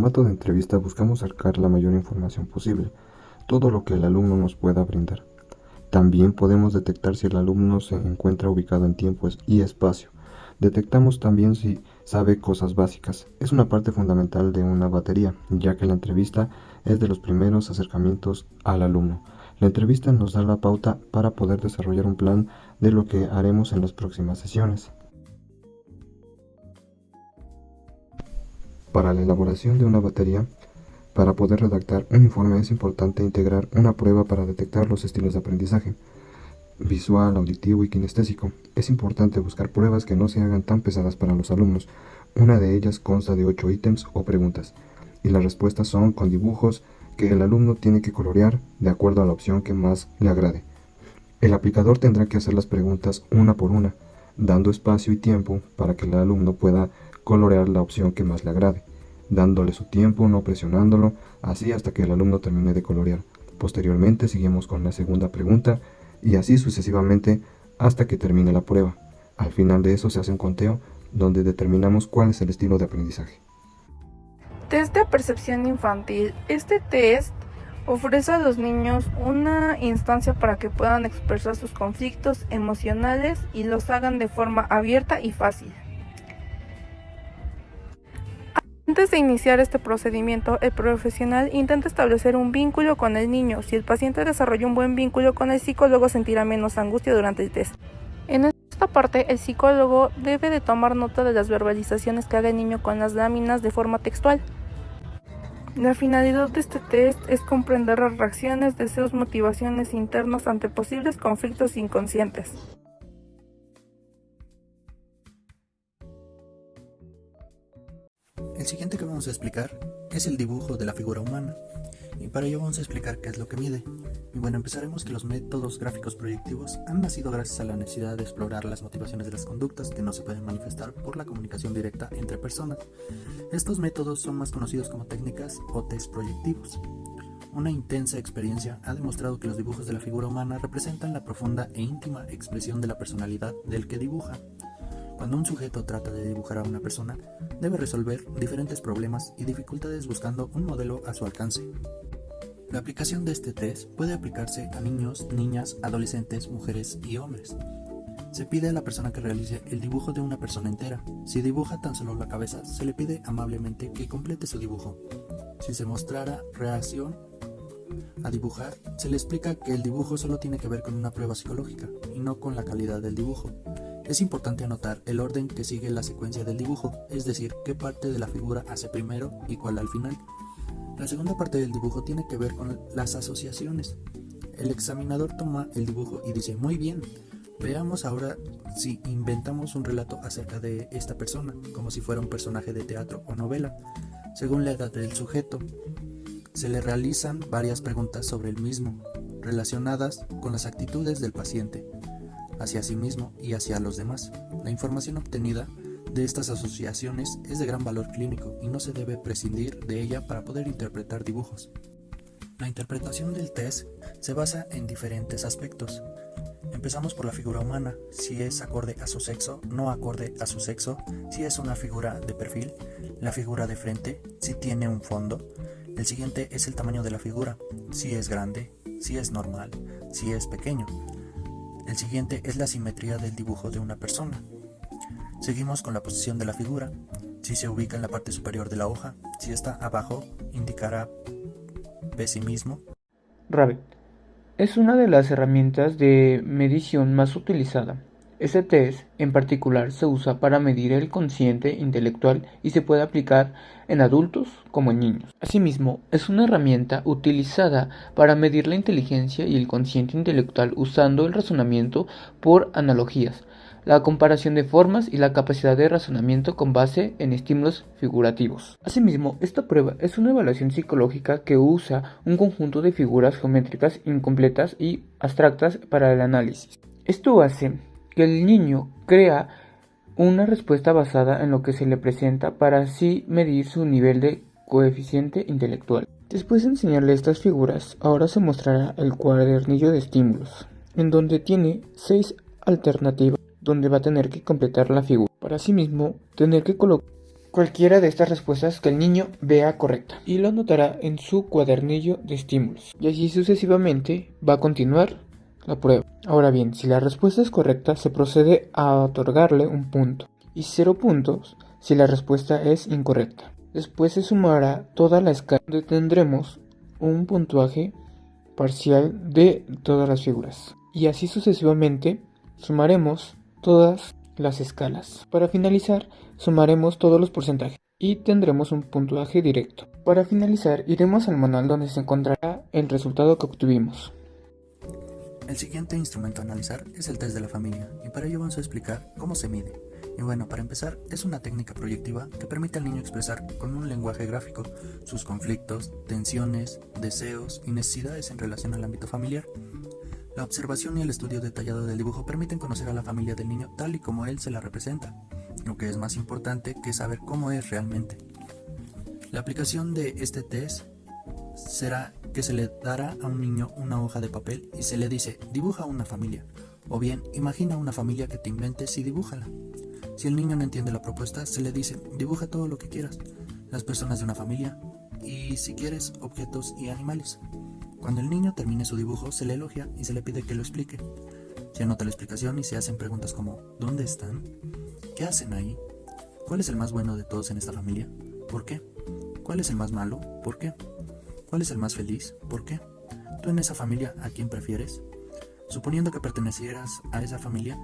formato de entrevista buscamos sacar la mayor información posible, todo lo que el alumno nos pueda brindar. También podemos detectar si el alumno se encuentra ubicado en tiempo y espacio. Detectamos también si sabe cosas básicas. Es una parte fundamental de una batería, ya que la entrevista es de los primeros acercamientos al alumno. La entrevista nos da la pauta para poder desarrollar un plan de lo que haremos en las próximas sesiones. Para la elaboración de una batería, para poder redactar un informe es importante integrar una prueba para detectar los estilos de aprendizaje, visual, auditivo y kinestésico. Es importante buscar pruebas que no se hagan tan pesadas para los alumnos. Una de ellas consta de 8 ítems o preguntas, y las respuestas son con dibujos que el alumno tiene que colorear de acuerdo a la opción que más le agrade. El aplicador tendrá que hacer las preguntas una por una, dando espacio y tiempo para que el alumno pueda colorear la opción que más le agrade, dándole su tiempo, no presionándolo, así hasta que el alumno termine de colorear. Posteriormente seguimos con la segunda pregunta y así sucesivamente hasta que termine la prueba. Al final de eso se hace un conteo donde determinamos cuál es el estilo de aprendizaje. Test de percepción infantil. Este test ofrece a los niños una instancia para que puedan expresar sus conflictos emocionales y los hagan de forma abierta y fácil. Antes de iniciar este procedimiento, el profesional intenta establecer un vínculo con el niño. Si el paciente desarrolla un buen vínculo con el psicólogo, sentirá menos angustia durante el test. En esta parte, el psicólogo debe de tomar nota de las verbalizaciones que haga el niño con las láminas de forma textual. La finalidad de este test es comprender las reacciones, deseos, motivaciones internas ante posibles conflictos inconscientes. El siguiente que vamos a explicar es el dibujo de la figura humana, y para ello vamos a explicar qué es lo que mide. Y bueno, empezaremos que los métodos gráficos proyectivos han nacido gracias a la necesidad de explorar las motivaciones de las conductas que no se pueden manifestar por la comunicación directa entre personas. Estos métodos son más conocidos como técnicas o test proyectivos. Una intensa experiencia ha demostrado que los dibujos de la figura humana representan la profunda e íntima expresión de la personalidad del que dibuja. Cuando un sujeto trata de dibujar a una persona, debe resolver diferentes problemas y dificultades buscando un modelo a su alcance. La aplicación de este test puede aplicarse a niños, niñas, adolescentes, mujeres y hombres. Se pide a la persona que realice el dibujo de una persona entera. Si dibuja tan solo la cabeza, se le pide amablemente que complete su dibujo. Si se mostrara reacción a dibujar, se le explica que el dibujo solo tiene que ver con una prueba psicológica y no con la calidad del dibujo. Es importante anotar el orden que sigue la secuencia del dibujo, es decir, qué parte de la figura hace primero y cuál al final. La segunda parte del dibujo tiene que ver con las asociaciones. El examinador toma el dibujo y dice: muy bien, veamos ahora si inventamos un relato acerca de esta persona, como si fuera un personaje de teatro o novela. Según la edad del sujeto, se le realizan varias preguntas sobre el mismo, relacionadas con las actitudes del paciente hacia sí mismo y hacia los demás. La información obtenida de estas asociaciones es de gran valor clínico y no se debe prescindir de ella para poder interpretar dibujos. La interpretación del test se basa en diferentes aspectos. Empezamos por la figura humana, si es acorde a su sexo, no acorde a su sexo, si es una figura de perfil, la figura de frente, si tiene un fondo. El siguiente es el tamaño de la figura, si es grande, si es normal, si es pequeño. El siguiente es la simetría del dibujo de una persona. Seguimos con la posición de la figura. Si se ubica en la parte superior de la hoja, si está abajo, indicará pesimismo. Rabbit es una de las herramientas de medición más utilizada. Este test en particular se usa para medir el cociente intelectual y se puede aplicar en adultos como en niños. Asimismo, es una herramienta utilizada para medir la inteligencia y el cociente intelectual usando el razonamiento por analogías, la comparación de formas y la capacidad de razonamiento con base en estímulos figurativos. Asimismo, esta prueba es una evaluación psicológica que usa un conjunto de figuras geométricas incompletas y abstractas para el análisis. Esto hace que el niño crea una respuesta basada en lo que se le presenta para así medir su nivel de coeficiente intelectual. Después de enseñarle estas figuras, ahora se mostrará el cuadernillo de estímulos, en donde tiene 6 alternativas donde va a tener que completar la figura. Para sí mismo, tener que cualquiera de estas respuestas que el niño vea correcta y lo anotará en su cuadernillo de estímulos. Y así sucesivamente va a continuar la prueba. Ahora bien, si la respuesta es correcta, se procede a otorgarle un punto y 0 puntos si la respuesta es incorrecta. Después se sumará toda la escala donde tendremos un puntuaje parcial de todas las figuras. Y así sucesivamente sumaremos todas las escalas. Para finalizar, sumaremos todos los porcentajes y tendremos un puntaje directo. Para finalizar, iremos al manual donde se encontrará el resultado que obtuvimos. El siguiente instrumento a analizar es el test de la familia, y para ello vamos a explicar cómo se mide. Y bueno, para empezar, es una técnica proyectiva que permite al niño expresar con un lenguaje gráfico sus conflictos, tensiones, deseos y necesidades en relación al ámbito familiar. La observación y el estudio detallado del dibujo permiten conocer a la familia del niño tal y como él se la representa, lo que es más importante que saber cómo es realmente. La aplicación de este test será que se le dará a un niño una hoja de papel y se le dice, dibuja una familia, o bien, imagina una familia que te inventes y dibújala. Si el niño no entiende la propuesta, se le dice, dibuja todo lo que quieras, las personas de una familia, y si quieres, objetos y animales. Cuando el niño termine su dibujo, se le elogia y se le pide que lo explique. Se anota la explicación y se hacen preguntas como, ¿dónde están? ¿Qué hacen ahí? ¿Cuál es el más bueno de todos en esta familia? ¿Por qué? ¿Cuál es el más malo? ¿Por qué? ¿Cuál es el más feliz? ¿Por qué? ¿Tú en esa familia a quién prefieres? Suponiendo que pertenecieras a esa familia,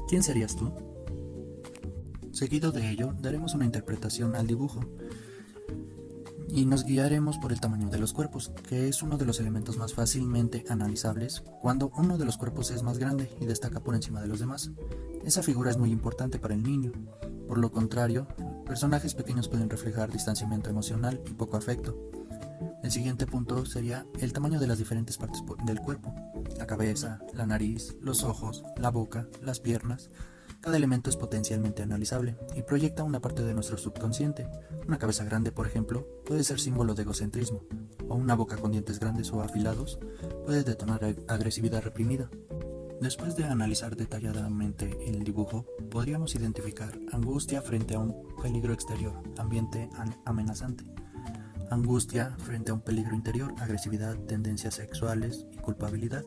¿quién serías tú? Seguido de ello, daremos una interpretación al dibujo y nos guiaremos por el tamaño de los cuerpos, que es uno de los elementos más fácilmente analizables cuando uno de los cuerpos es más grande y destaca por encima de los demás. Esa figura es muy importante para el niño. Por lo contrario, personajes pequeños pueden reflejar distanciamiento emocional y poco afecto. El siguiente punto sería el tamaño de las diferentes partes del cuerpo: la cabeza, la nariz, los ojos, la boca, las piernas. Cada elemento es potencialmente analizable y proyecta una parte de nuestro subconsciente. Una cabeza grande, por ejemplo, puede ser símbolo de egocentrismo, o una boca con dientes grandes o afilados puede detonar agresividad reprimida. Después de analizar detalladamente el dibujo, podríamos identificar angustia frente a un peligro exterior, ambiente amenazante; angustia frente a un peligro interior, agresividad, tendencias sexuales y culpabilidad;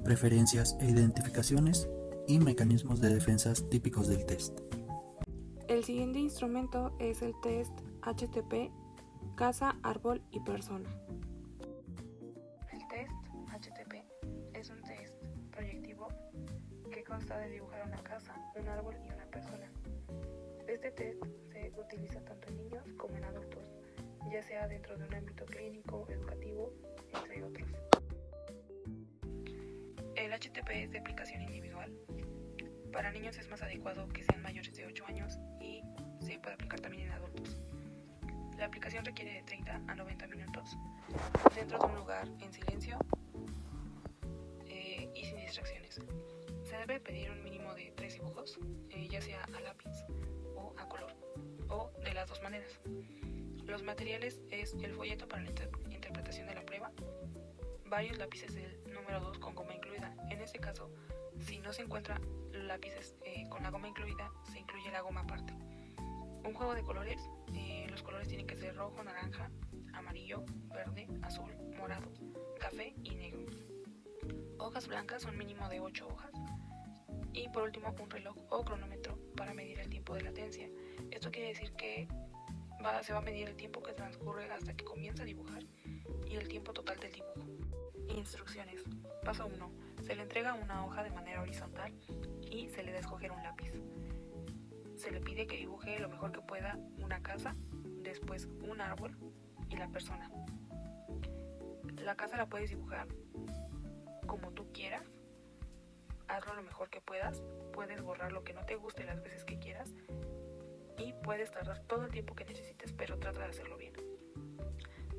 preferencias e identificaciones y mecanismos de defensas típicos del test. El siguiente instrumento es el test HTP, casa, árbol y persona. El test HTP es un test proyectivo que consta de dibujar una casa, un árbol y una persona. Este test se utiliza tanto en niños como en adultos, ya sea dentro de un ámbito clínico, educativo, entre otros. El HTP es de aplicación individual. Para niños es más adecuado que sean mayores de 8 años y se puede aplicar también en adultos. La aplicación requiere de 30 a 90 minutos dentro de un lugar en silencio y sin distracciones. Se debe pedir un mínimo de 3 dibujos, ya sea a lápiz o a color, o de las dos maneras. Los materiales es el folleto para la interpretación de la prueba, varios lápices del número 2 con goma incluida. En este caso, si no se encuentra lápices con la goma incluida, se incluye la goma aparte. Un juego de colores, los colores tienen que ser rojo, naranja, amarillo, verde, azul, morado, café y negro. Hojas blancas, un mínimo de 8 hojas. Y por último, un reloj o cronómetro para medir el tiempo de latencia. Esto quiere decir que se va a medir el tiempo que transcurre hasta que comienza a dibujar y el tiempo total del dibujo. Instrucciones. Paso 1. Se le entrega una hoja de manera horizontal y se le da a escoger un lápiz. Se le pide que dibuje lo mejor que pueda una casa, después un árbol y la persona. La casa la puedes dibujar como tú quieras, hazlo lo mejor que puedas, puedes borrar lo que no te guste las veces que quieras y puedes tardar todo el tiempo que necesites, pero trata de hacerlo bien.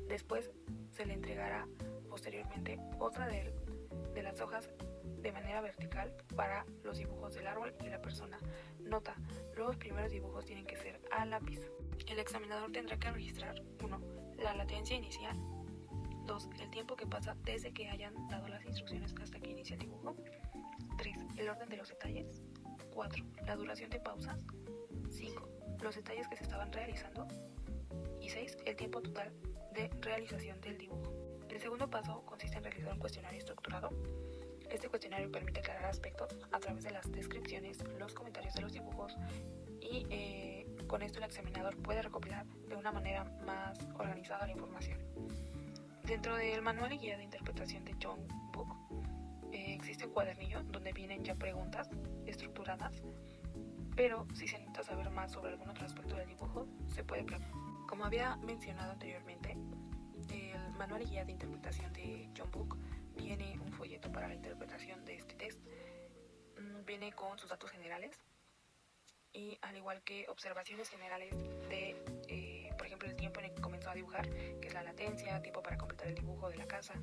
Después se le entregará posteriormente otra de las hojas de manera vertical para los dibujos del árbol y la persona. Nota, los primeros dibujos tienen que ser a lápiz. El examinador tendrá que registrar 1. La latencia inicial, 2. El tiempo que pasa desde que hayan dado las instrucciones hasta que inicia el dibujo, 3. El orden de los detalles, 4. La duración de pausas. 5. Los detalles que se estaban realizando. Y 6. El tiempo total de realización del dibujo. El segundo paso consiste en realizar un cuestionario estructurado. Este cuestionario permite aclarar aspectos a través de las descripciones, los comentarios de los dibujos y con esto el examinador puede recopilar de una manera más organizada la información. Dentro del manual y guía de interpretación de John Book existe un cuadernillo donde vienen ya preguntas estructuradas, pero si se necesita saber más sobre algún otro aspecto del dibujo, se puede preguntar. Como había mencionado anteriormente, el manual y guía de interpretación de John Book viene un folleto para la interpretación de este test. Viene con sus datos generales y al igual que observaciones generales de, por ejemplo, el tiempo en el que comenzó a dibujar, que es la latencia, tiempo para completar el dibujo de la casa,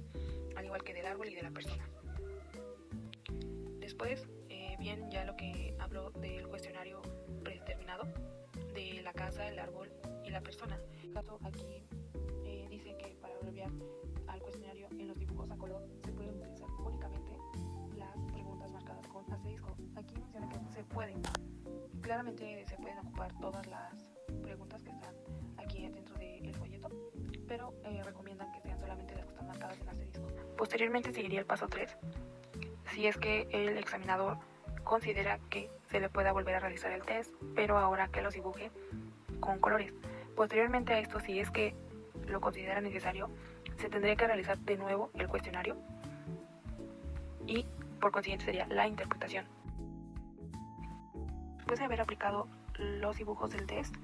al igual que del árbol y de la persona. Después, bien ya lo que hablo del cuestionario predeterminado de la casa, el árbol y la persona. En este caso, aquí dice que para abreviar al cuestionario en los dibujos a color se pueden utilizar únicamente las preguntas marcadas con asterisco. Aquí menciona que se pueden. Claramente se pueden ocupar todas las preguntas que están aquí dentro del folleto, pero recomiendan que sean solamente las que están marcadas en asterisco. Posteriormente seguiría el paso 3, si es que el examinador considera que se le pueda volver a realizar el test, pero ahora que los dibuje con colores. Posteriormente a esto, si es que lo considera necesario, se tendría que realizar de nuevo el cuestionario y por consiguiente sería la interpretación. Después de haber aplicado los dibujos del test,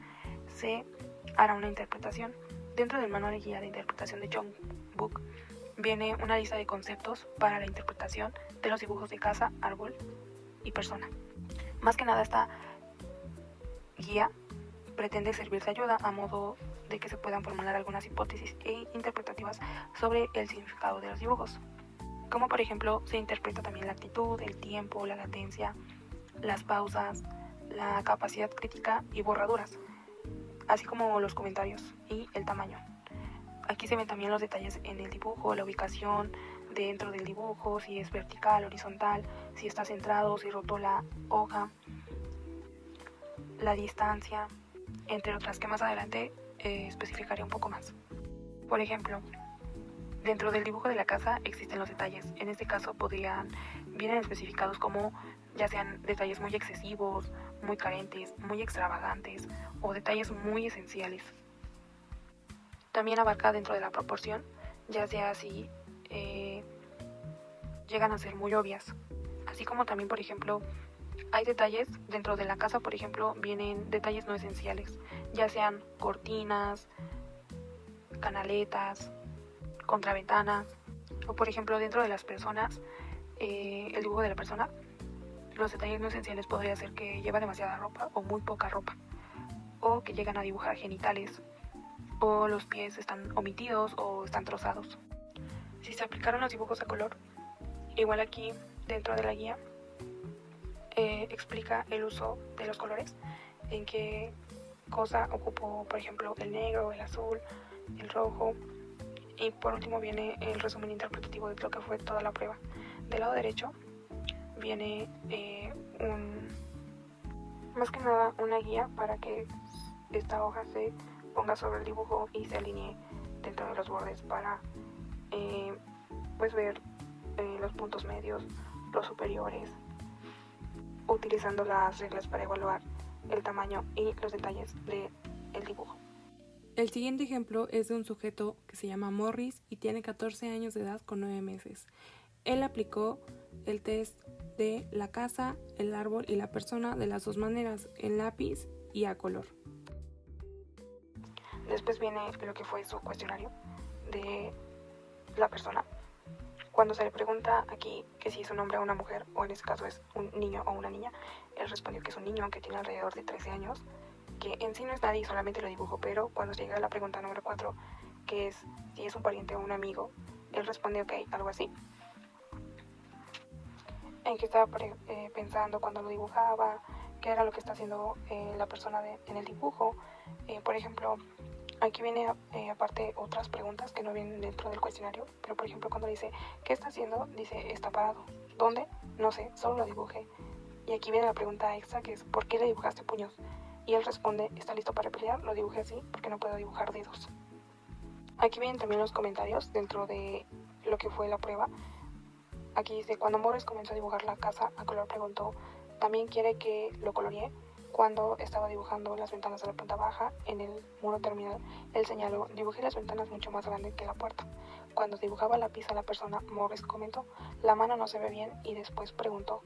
se hará una interpretación. Dentro del manual y guía de interpretación de John Book viene una lista de conceptos para la interpretación de los dibujos de casa, árbol y persona. Más que nada esta guía pretende servir de ayuda a modo de que se puedan formular algunas hipótesis interpretativas sobre el significado de los dibujos. Como por ejemplo se interpreta también la actitud, el tiempo, la latencia, las pausas, la capacidad crítica y borraduras, así como los comentarios y el tamaño. Aquí se ven también los detalles en el dibujo, la ubicación dentro del dibujo, si es vertical, horizontal, si está centrado, si rotó la hoja, la distancia, entre otras que más adelante especificaré un poco más. Por ejemplo, dentro del dibujo de la casa existen los detalles. En este caso vienen especificados como ya sean detalles muy excesivos, muy carentes, muy extravagantes o detalles muy esenciales. También abarca dentro de la proporción, ya sea si llegan a ser muy obvias. Así como también, por ejemplo, hay detalles dentro de la casa, por ejemplo, vienen detalles no esenciales, ya sean cortinas, canaletas, contraventanas, o por ejemplo dentro de las personas, el dibujo de la persona, los detalles no esenciales podría ser que lleva demasiada ropa o muy poca ropa, o que llegan a dibujar genitales, o los pies están omitidos o están trozados. Si se aplicaron los dibujos a color, igual aquí dentro de la guía explica el uso de los colores, en qué cosa ocupó, por ejemplo, el negro, el azul, el rojo, y por último viene el resumen interpretativo de lo que fue toda la prueba. Del lado derecho viene más que nada una guía para que esta hoja se ponga sobre el dibujo y se alinee dentro de los bordes para pues ver los puntos medios, los superiores, utilizando las reglas para evaluar el tamaño y los detalles del dibujo. El siguiente ejemplo es de un sujeto que se llama Morris y tiene 14 años de edad con 9 meses. Él aplicó el test de la casa, el árbol y la persona de las dos maneras, en lápiz y a color. Después viene lo que fue su cuestionario de la persona. Cuando se le pregunta aquí que si es un hombre o una mujer, o en este caso es un niño o una niña, él respondió que es un niño que tiene alrededor de 13 años, que en sí no es nadie y solamente lo dibujo, pero cuando llega a la pregunta número 4, que es si es un pariente o un amigo, él responde ok, algo así. En qué estaba pensando cuando lo dibujaba, qué era lo que está haciendo la persona en el dibujo. Por ejemplo, aquí viene aparte otras preguntas que no vienen dentro del cuestionario, pero por ejemplo cuando dice ¿qué está haciendo? Dice está parado. ¿Dónde? No sé, solo lo dibujé. Y aquí viene la pregunta extra, que es ¿por qué le dibujaste puños? Y él responde, ¿está listo para pelear? Lo dibujé así porque no puedo dibujar dedos. Aquí vienen también los comentarios dentro de lo que fue la prueba. Aquí dice, cuando Morris comenzó a dibujar la casa, a color preguntó, ¿también quiere que lo coloreé? Cuando estaba dibujando las ventanas de la planta baja en el muro terminal, él señaló, dibujé las ventanas mucho más grandes que la puerta. Cuando dibujaba la pizza a la persona, Morris comentó, la mano no se ve bien, y después preguntó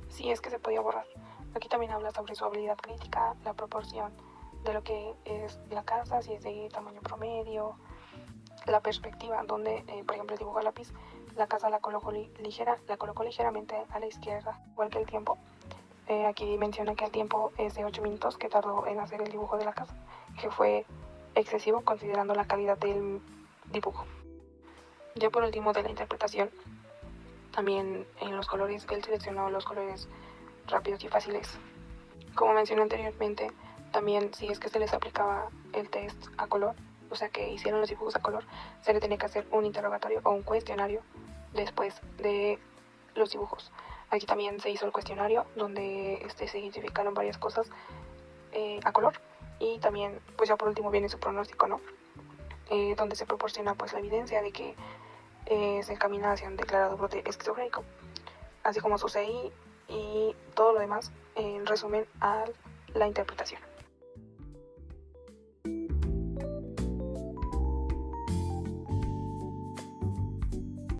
si es que se podía borrar. Aquí también habla sobre su habilidad crítica, la proporción de lo que es la casa, si es de tamaño promedio, la perspectiva, donde, por ejemplo, el dibujo a lápiz, la casa la colocó ligeramente a la izquierda, igual que el tiempo. Aquí menciona que el tiempo es de 8 minutos que tardó en hacer el dibujo de la casa, que fue excesivo considerando la calidad del dibujo. Ya por último, de la interpretación, también en los colores, él seleccionó los colores rápidos y fáciles. Como mencioné anteriormente, también si es que se les aplicaba el test a color, o sea que hicieron los dibujos a color, se le tenía que hacer un interrogatorio o un cuestionario después de los dibujos. Aquí también se hizo el cuestionario donde se identificaron varias cosas a color, y también pues ya por último viene su pronóstico, ¿no? Donde se proporciona pues la evidencia de que se encamina hacia un declarado brote esquizofrénico, así como su CI y todo lo demás en resumen a la interpretación.